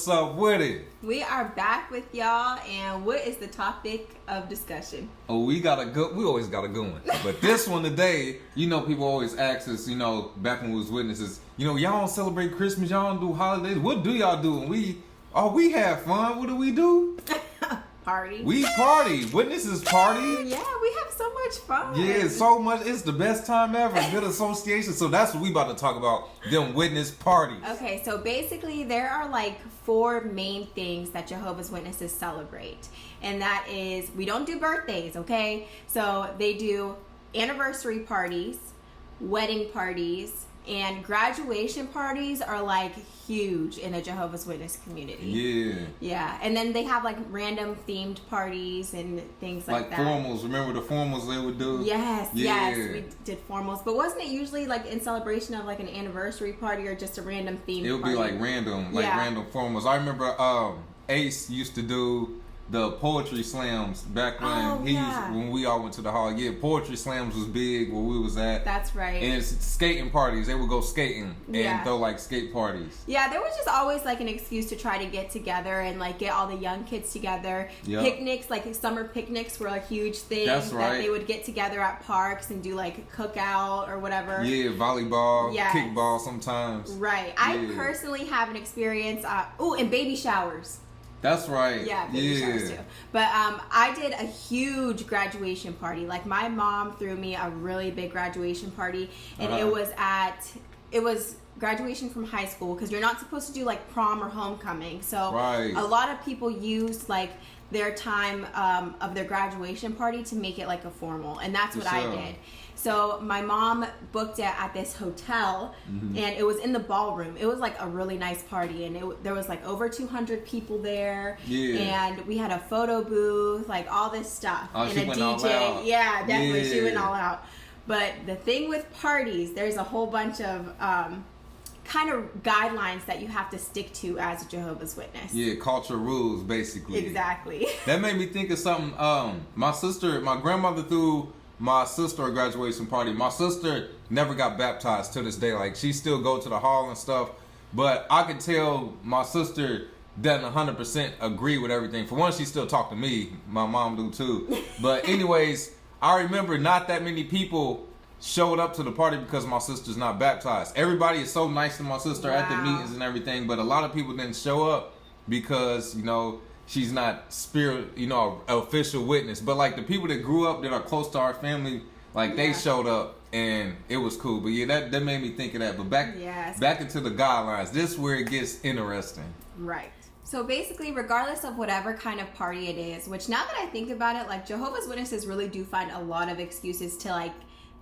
What's up with it? We are back with y'all, and what is the topic of discussion? Oh, we always got a good one. But this one today, people always ask us, back when we was witnesses, y'all don't celebrate Christmas, y'all don't do holidays. What do y'all do? And we have fun. What do we do? Party. We party. Witnesses party. Yeah, we have so much fun. Yeah, so much. It's the best time ever. Good association. So that's what we about to talk about. Them witness parties. Okay, so basically there are like 4 main things that Jehovah's Witnesses celebrate. And that is, we don't do birthdays, okay? So they do anniversary parties, wedding parties, and graduation parties are like huge in a Jehovah's Witness community. Yeah. Yeah. And then they have like random themed parties and things like that. Like formals. Remember the formals they would do? Yes, yes. We did formals. But wasn't it usually like in celebration of like an anniversary party or just a random themed It would party? be like random formals. I remember Ace used to do the poetry slams back when when we all went to the hall. Yeah, poetry slams was big where we was at. That's right. And it's skating parties. They would go skating and throw like skate parties. Yeah, there was just always like an excuse to try to get together and like get all the young kids together. Yep. Picnics, like summer picnics were a huge thing. That's right. That they would get together at parks and do like a cookout or whatever. Yeah, volleyball, kickball sometimes. Right. I personally have an experience. And baby showers. That's right. Yeah, baby showers too. But I did a huge graduation party. Like my mom threw me a really big graduation party, and it was graduation from high school because you're not supposed to do like prom or homecoming. So a lot of people used like their time of their graduation party to make it like a formal, and that's what I did. So my mom booked it at this hotel, and it was in the ballroom. It was like a really nice party, and there was like over 200 people there, and we had a photo booth, like all this stuff, and a DJ. Yeah, definitely, she went all out. But the thing with parties, there's a whole bunch of kind of guidelines that you have to stick to as a Jehovah's Witness. Yeah, culture rules, basically. Exactly. That made me think of something. My grandmother threw my sister a graduation party. My sister never got baptized to this day. Like, she still go to the hall and stuff, but I could tell my sister doesn't 100% agree with everything. For one, she still talk to me. My mom do too. But anyways, I remember not that many people showed up to the party because my sister's not baptized. Everybody is so nice to my sister at the meetings and everything, but a lot of people didn't show up because, she's not official witness. But like the people that grew up that are close to our family, like they showed up and it was cool. But that made me think of that. But back into the guidelines, this is where it gets interesting. Right. So basically, regardless of whatever kind of party it is, which now that I think about it, like Jehovah's Witnesses really do find a lot of excuses to like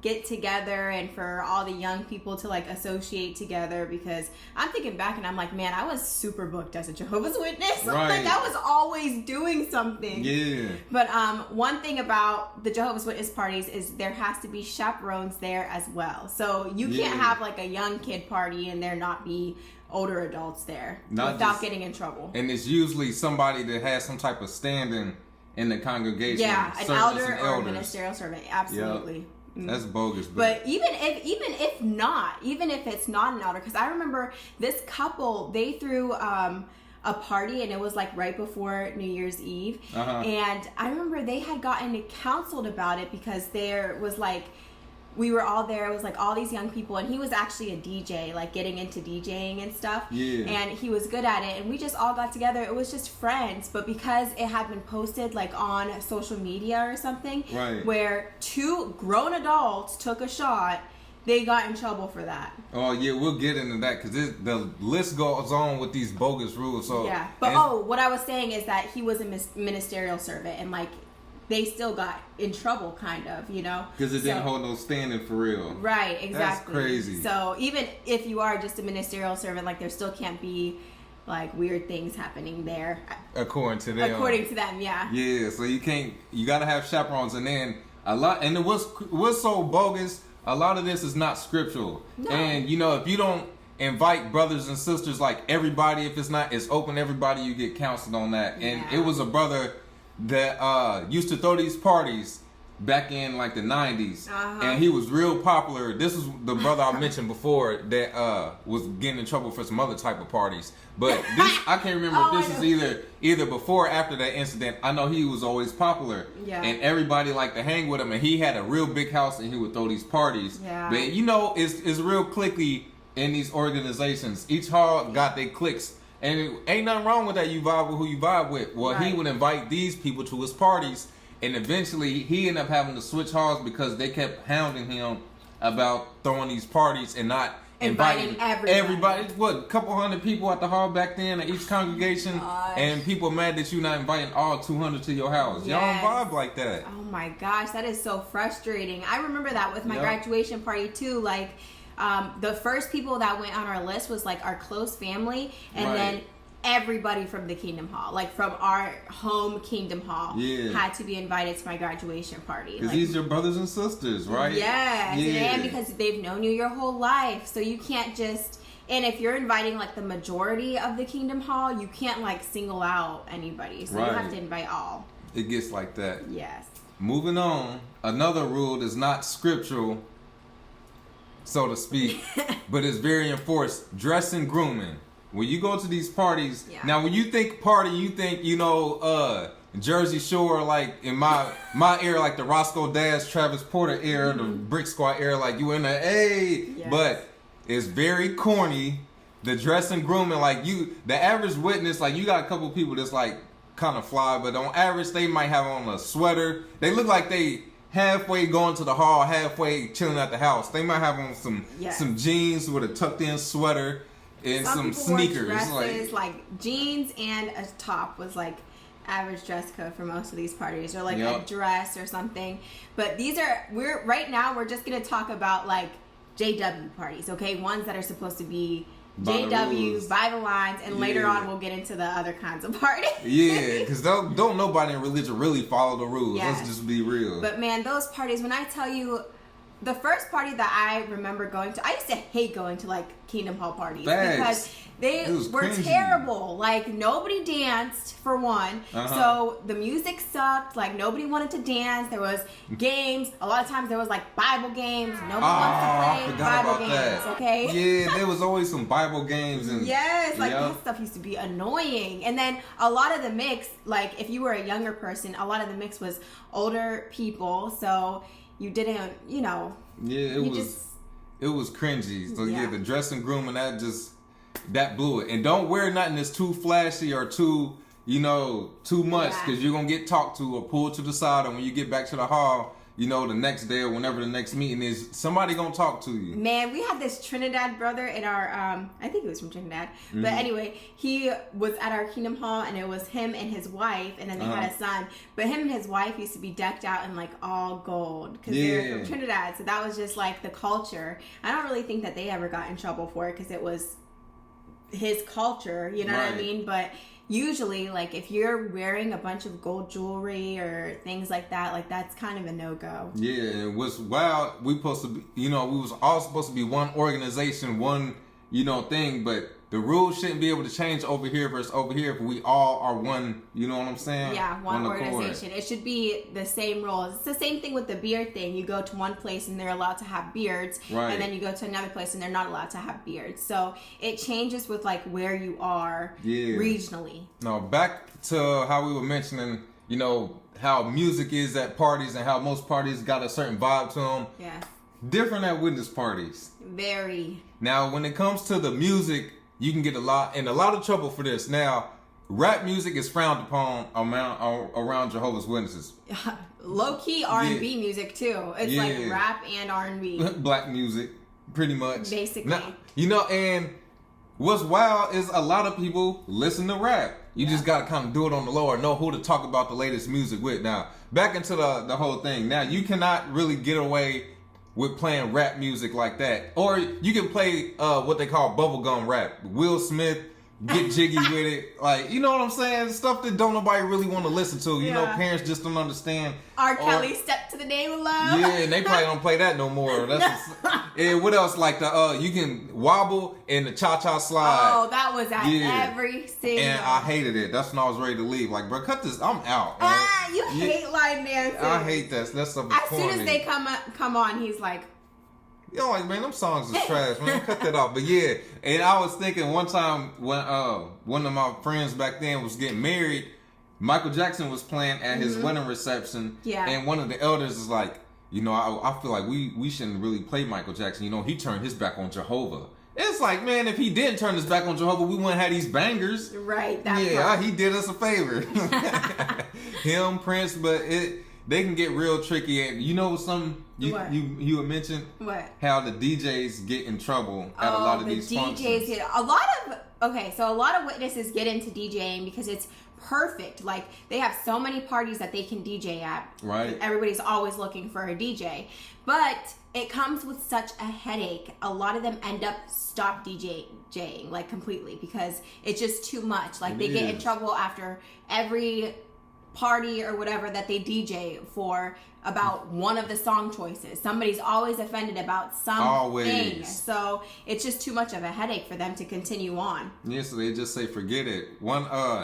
get together and for all the young people to like associate together, because I'm thinking back and I'm like, man, I was super booked as a Jehovah's Witness. Like I was always doing something. Yeah. But one thing about the Jehovah's Witness parties is there has to be chaperones there as well. So you can't have like a young kid party and there not be older adults there without getting in trouble. And it's usually somebody that has some type of standing in the congregation. Yeah, an elder or a ministerial servant. Absolutely. Yep. That's bogus. But even if it's not an elder, because I remember this couple, they threw a party and it was like right before New Year's Eve, and I remember they had gotten counseled about it because there was like, we were all there, it was like all these young people, and he was actually a DJ, like getting into DJing and stuff. Yeah. And he was good at it, and we just all got together. It was just friends, but because it had been posted like on social media or something, where 2 grown adults took a shot, they got in trouble for that. Oh yeah, we'll get into that because the list goes on with these bogus rules. So yeah, but what I was saying is that he was a ministerial servant, and like, they still got in trouble, kind of, because it didn't hold no standing for real. Right, exactly. That's crazy. So even if you are just a ministerial servant, like there still can't be like weird things happening there. According to them, yeah. Yeah, so you gotta have chaperones, and then and it was so bogus. A lot of this is not scriptural, and if you don't invite brothers and sisters, like everybody, if it's open, everybody, you get counseled on that. And it was a brother that used to throw these parties back in like the 90s, and he was real popular. This is the brother I mentioned before that was getting in trouble for some other type of parties. But this, I can't remember if this is either before or after that incident. I know he was always popular, and everybody liked to hang with him, and he had a real big house, and he would throw these parties. But you know, it's real cliquey in these organizations. Each hall got their cliques. And it ain't nothing wrong with that. You vibe with who you vibe with. Well, he would invite these people to his parties, and eventually he ended up having to switch halls because they kept hounding him about throwing these parties and not inviting everybody. What, a couple hundred people at the hall back then at each congregation, and people mad that you're not inviting all 200 to your house. Y'all don't vibe like that. Oh my gosh, that is so frustrating. I remember that with my graduation party too. Like, the first people that went on our list was like our close family, and then everybody from the Kingdom Hall, like from our home Kingdom Hall, had to be invited to my graduation party. Because like, these are your brothers and sisters, right? Yes, and because they've known you your whole life, so you can't just. And if you're inviting like the majority of the Kingdom Hall, you can't like single out anybody, so you have to invite all. It gets like that. Yes. Moving on, another rule that's not scriptural, so to speak, but it's very enforced. Dress and grooming. When you go to these parties, now when you think party, you think, you know, Jersey Shore, like in my era, like the Roscoe Dash, Travis Porter era, the Brick Squad era, like you in the but it's very corny. The dress and grooming, like the average witness, like you got a couple people that's like kind of fly, but on average they might have on a sweater. They look like they halfway going to the hall, halfway chilling at the house. They might have on some jeans with a tucked in sweater and some sneakers. Dresses, like jeans and a top was like average dress code for most of these parties, or like a dress or something. But we're just gonna talk about like JW parties, okay? Ones that are supposed to be JW, by the lines, and later on we'll get into the other kinds of parties. Because don't nobody in religion really follow the rules. Let's just be real. But man, those parties, when I tell you, the first party that I remember going to, I used to hate going to like Kingdom Hall parties because they were cringy. Terrible. Like nobody danced for one, so the music sucked. Like nobody wanted to dance. There was games. A lot of times there was like Bible games. Nobody wants to play Bible games. Okay. Yeah, there was always some Bible games and that stuff used to be annoying. And then a lot of the mix, like if you were a younger person, a lot of the mix was older people. So you didn't, you know. Yeah, it was cringy. So the dress and grooming, that blew it. And don't wear nothing that's too flashy or too much, because you're gonna get talked to or pulled to the side. And when you get back to the hall, you know, the next day or whenever the next meeting is, somebody gonna talk to you. Man, we had this Trinidad brother in our, I think he was from Trinidad. But anyway, he was at our Kingdom Hall, and it was him and his wife, and then they had a son. But him and his wife used to be decked out in like all gold because they're from Trinidad. So that was just like the culture. I don't really think that they ever got in trouble for it because it was his culture, you know what I mean? But usually, like, if you're wearing a bunch of gold jewelry or things like that, like, that's kind of a no-go. Yeah, and what's wild, we supposed to be, we was all supposed to be one organization, one, thing, but the rules shouldn't be able to change over here versus over here if we all are one, you know what I'm saying? Yeah, one organization. It should be the same rules. It's the same thing with the beard thing. You go to one place and they're allowed to have beards, and then you go to another place and they're not allowed to have beards. So it changes with like where you are regionally. No, back to how we were mentioning, how music is at parties and how most parties got a certain vibe to them. Yeah. Different at witness parties. Very. Now, when it comes to the music, you can get a lot of trouble for this. Now, rap music is frowned upon around Jehovah's Witnesses. Low-key R&B music, too. It's like rap and R&B. Black music, pretty much. Basically. Now, and what's wild is a lot of people listen to rap. You just got to kind of do it on the low or know who to talk about the latest music with. Now, back into the whole thing. Now, you cannot really get away with playing rap music like that. Or you can play what they call bubblegum rap. Will Smith, get jiggy with it. Like, you know what I'm saying? Stuff that don't nobody really want to listen to. You know, parents just don't understand. R. Kelly, Step to the Name of Love. Yeah, and they probably don't play that no more. And what else? Like you can wobble and the cha-cha slide. Oh, that was at every single. And I hated it. That's when I was ready to leave. Like, bro, cut this. I'm out. Man. You hate line dancing. I hate that. That stuff is as corny. soon as they come on, he's like, yo, like, man, them songs is trash, man. Cut that off. But yeah, and I was thinking one time when one of my friends back then was getting married, Michael Jackson was playing at his wedding reception. Yeah. And one of the elders is like, you know, I feel like we shouldn't really play Michael Jackson. You know, he turned his back on Jehovah. It's like, man, if he didn't turn his back on Jehovah, we wouldn't have these bangers. Right. He did us a favor. Him, Prince, but they can get real tricky. And you know something you would mention? What? How the DJs get in trouble at a lot of these functions. A lot of witnesses get into DJing because it's perfect. Like, they have so many parties that they can DJ at. Right. Everybody's always looking for a DJ. But it comes with such a headache. A lot of them end up stop DJing, like, completely, because it's just too much. Like, they get in trouble after every party or whatever that they DJ for about one of the song choices. Somebody's always offended about something. Always. So it's just too much of a headache for them to continue on. Yeah, so they just say forget it.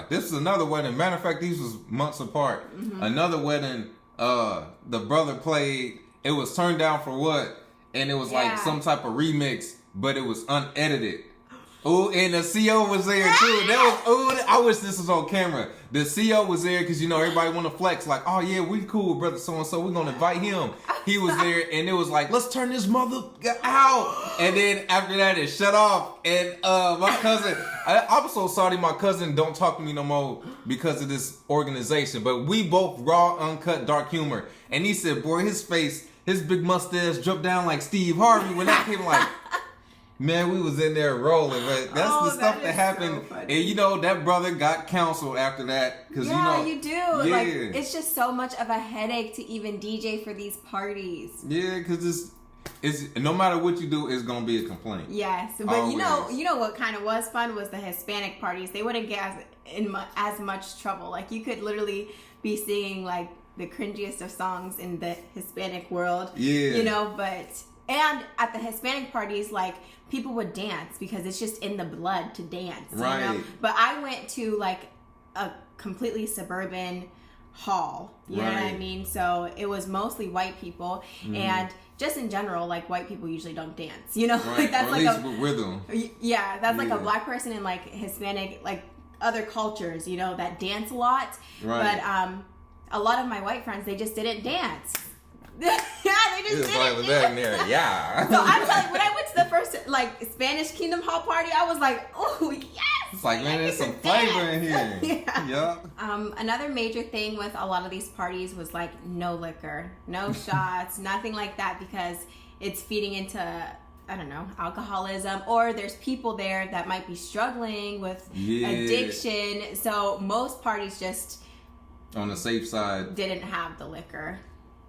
This is another wedding. Matter of fact, these was months apart. Another wedding, the brother played, it was turned down for what? And it was like some type of remix, but it was unedited. Ooh, and the CO was there too. I wish this was on camera. The CO was there because, you know, everybody want to flex. Like, oh yeah, we cool with brother so-and-so. We're going to invite him. He was there and it was like, let's turn this mother out. And then after that, it shut off. And my cousin, I'm so sorry my cousin don't talk to me no more because of this organization. But we both raw, uncut, dark humor. And he said, boy, his face, his big mustache dropped down like Steve Harvey when that came like... Man, we was in there rolling, but that's the stuff that happened. So and you know, that brother got counseled after that. Cause, you do. Yeah. Like, it's just so much of a headache to even DJ for these parties. Yeah, because it's no matter what you do, it's gonna be a complaint. Yes, but always. you know what kind of was fun was the Hispanic parties. They wouldn't get as much trouble. Like, you could literally be singing like the cringiest of songs in the Hispanic world. Yeah, you know, and at the Hispanic parties, like, people would dance because it's just in the blood to dance, right? You know? But I went to like a completely suburban hall, you know what I mean? So it was mostly white people, and just in general, like, white people usually don't dance, you know? Like, that's like a rhythm. Yeah, that's like a black person in like Hispanic, like other cultures, you know, that dance a lot. Right. But a lot of my white friends, they just didn't dance. Yeah, they just didn't. Yeah. So I'm telling you, when I went to the first like Spanish Kingdom Hall party, I was like, oh yes. It's like, man, there's some flavor in here. Yeah. Another major thing with a lot of these parties was like no liquor, no shots, nothing like that, because it's feeding into, I don't know, alcoholism, or there's people there that might be struggling with addiction. So most parties just on the safe side didn't have the liquor,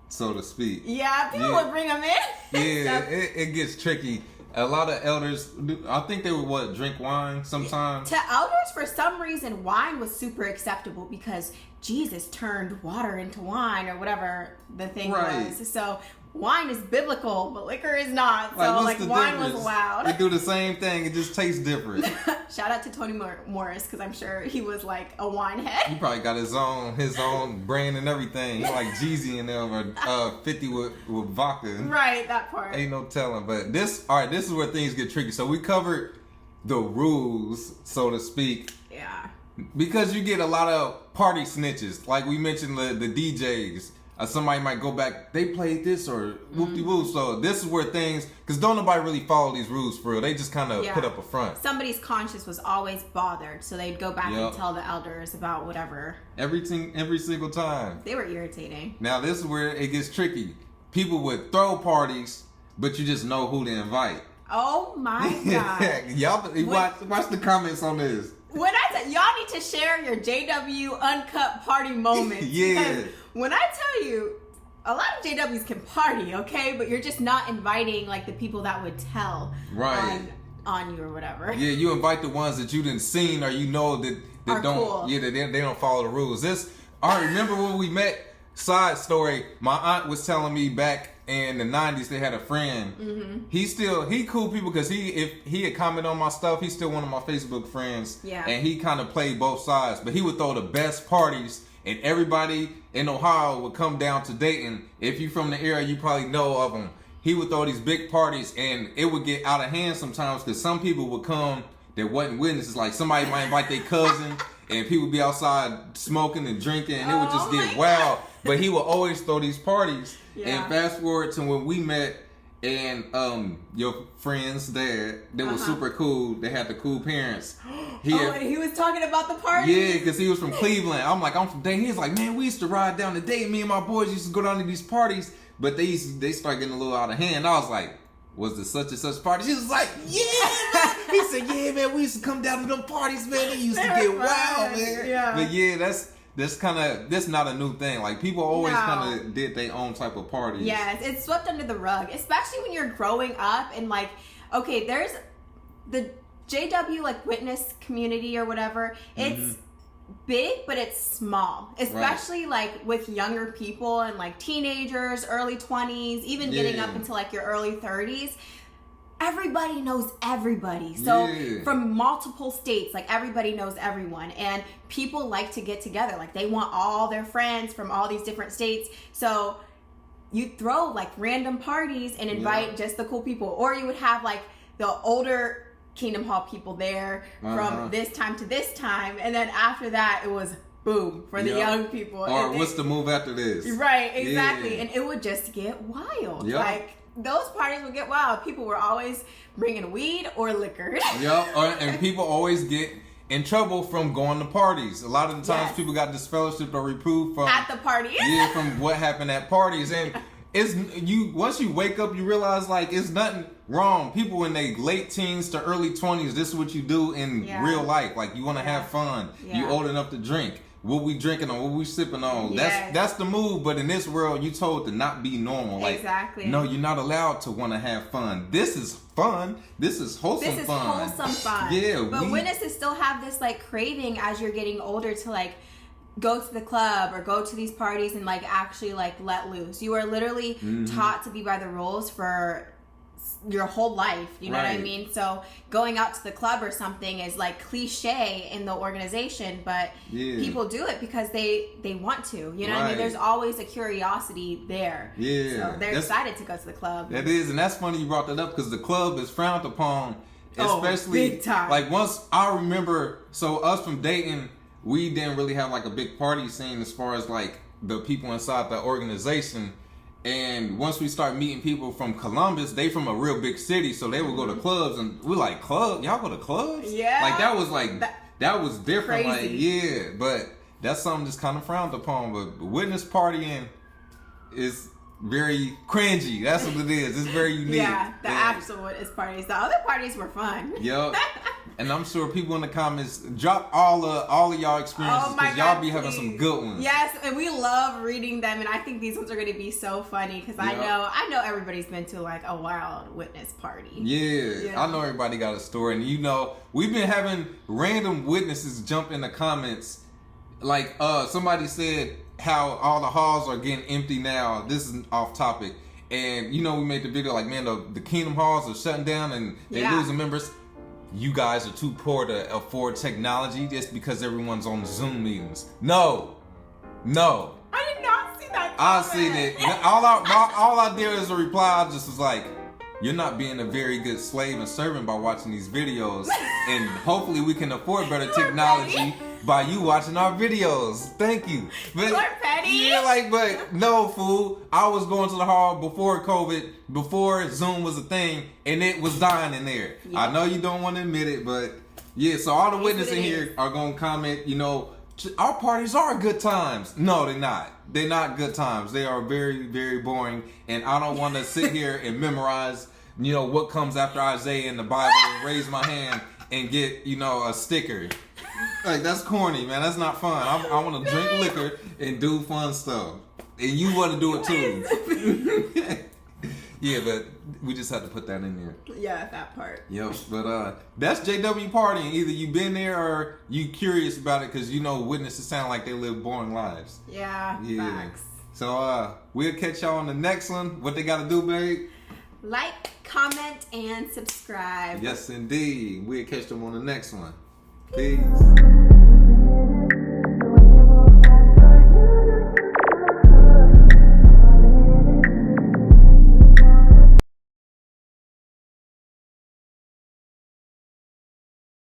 so to speak. Yeah, people would bring them in. Yeah, it gets tricky. A lot of elders, I think they would drink wine sometimes. To elders, for some reason, wine was super acceptable because Jesus turned water into wine, or whatever the thing was. So wine is biblical, but liquor is not. So like wine was allowed. They do the same thing. It just tastes different. Shout out to Tony Morris, because I'm sure he was like a wine head. He probably got his own brand and everything. He like Jeezy in there, or 50 with vodka. Right, that part. Ain't no telling. But this is where things get tricky. So we covered the rules, so to speak. Yeah. Because you get a lot of party snitches. Like we mentioned the DJs. Somebody might go back, they played this, or whoop-de-whoop. So this is where things, because don't nobody really follow these rules for real. They just kind of put up a front. Somebody's conscience was always bothered, so they'd go back and tell the elders about whatever. Every single time. They were irritating. Now this is where it gets tricky. People would throw parties, but you just know who to invite. Oh my God. Y'all watch the comments on this. When I tell y'all need to share your JW uncut party moments. Yeah. When I tell you, a lot of JWs can party, okay, but you're just not inviting like the people that would tell on you or whatever. Yeah, you invite the ones that you didn't seen or you know that Are don't. cool. Yeah, that they don't follow the rules. I remember when we met. Side story, my aunt was telling me back in the 90s they had a friend. Mm-hmm. He cool people because if he had commented on my stuff, he's still one of my Facebook friends. Yeah. And he kind of played both sides, but he would throw the best parties, and everybody in Ohio would come down to Dayton. If you from the area, you probably know of him. He would throw these big parties, and it would get out of hand sometimes because some people would come that wasn't witnesses. Like somebody might invite their cousin, and people would be outside smoking and drinking, and it would just get wild. But he would always throw these parties. Yeah. And fast forward to when we met, and your friend's dad, they were super cool. They had the cool parents. And he was talking about the party. Yeah, because he was from Cleveland. I'm from Dayton. He's like, man, we used to ride down to Dayton. Me and my boys used to go down to these parties, but they started getting a little out of hand. I was like, was there such and such party? She was like, yeah. He said, yeah, man, we used to come down to them parties, man. They used to get wild, man. Yeah. But yeah, that's not a new thing. Like people always kind of did their own type of parties. Yes, it's swept under the rug, especially when you're growing up and like, okay, there's the JW like witness community or whatever. It's big, but it's small, especially like with younger people and like teenagers, early 20s, even getting up into like your early 30s. Everybody knows everybody. So from multiple states, like everybody knows everyone, and people like to get together. Like they want all their friends from all these different states. So you throw like random parties and invite just the cool people, or you would have like the older Kingdom Hall people there from this time to this time, and then after that it was boom for the young people. Or what's the move after this? Right, exactly. And it would just get wild. Like those parties would get wild. People were always bringing weed or liquor. And people always get in trouble from going to parties. A lot of the times people got disfellowshipped or reproved from at the party. From what happened at parties. And once you wake up, you realize like it's nothing wrong. People in their late teens to early 20s, this is what you do in real life. Like you want to have fun. You old enough to drink. What we drinking on, what we sipping on. That's the move. But in this world, you told to not be normal. Like, exactly. No, you're not allowed to want to have fun. This is fun. This is wholesome fun. Yeah. But witnesses still have this like craving as you're getting older to like go to the club or go to these parties and like actually like let loose. You are literally taught to be by the rules for your whole life, you know what I mean? So going out to the club or something is like cliche in the organization, but people do it because they want to, you know what I mean? There's always a curiosity there. So they're excited to go to the club. That is, and that's funny you brought that up because the club is frowned upon, especially big time. Like once I remember, so us from Dayton, we didn't really have like a big party scene as far as like the people inside the organization. And once we start meeting people from Columbus, they from a real big city, so they would go to clubs, and we're like, club? Y'all go to clubs? Yeah. Like that was different. Crazy. Like, but that's something that's kind of frowned upon. But witness partying is very cringy. That's what it is. It's very unique. Yeah, the actual witness parties. The other parties were fun. Yep. And I'm sure people in the comments drop all of y'all experiences because y'all be having some good ones. Yes, and we love reading them, and I think these ones are going to be so funny because I know everybody's been to like a wild witness party. Yeah, I know everybody got a story, and you know we've been having random witnesses jump in the comments. Like somebody said how all the halls are getting empty now. This is off topic, and you know we made the video like, man, the Kingdom Halls are shutting down and they losing members. You guys are too poor to afford technology just because everyone's on Zoom meetings. No. I did not see that comment. I seen it. All I did as a reply, I just was like, you're not being a very good slave and servant by watching these videos. And hopefully we can afford better technology by you watching our videos. Thank you. But, you are petty. Yeah, but no, fool. I was going to the hall before COVID, before Zoom was a thing, and it was dying in there. Yeah. I know you don't want to admit it, but yeah, so all the witnesses in here are going to comment, you know, our parties are good times. No, they're not. They're not good times. They are very, very boring, and I don't want to sit here and memorize, you know, what comes after Isaiah in the Bible and raise my hand and get, you know, a sticker. Like, that's corny, man. That's not fun. I want to drink liquor and do fun stuff. And you want to do it too. Yeah, but we just had to put that in there. Yeah, that part. Yep, but that's JW partying. Either you been there or you curious about it because you know witnesses sound like they live boring lives. Yeah, facts. So we'll catch y'all on the next one. What they got to do, babe? Like, comment, and subscribe. Yes, indeed. We'll catch them on the next one. Peace.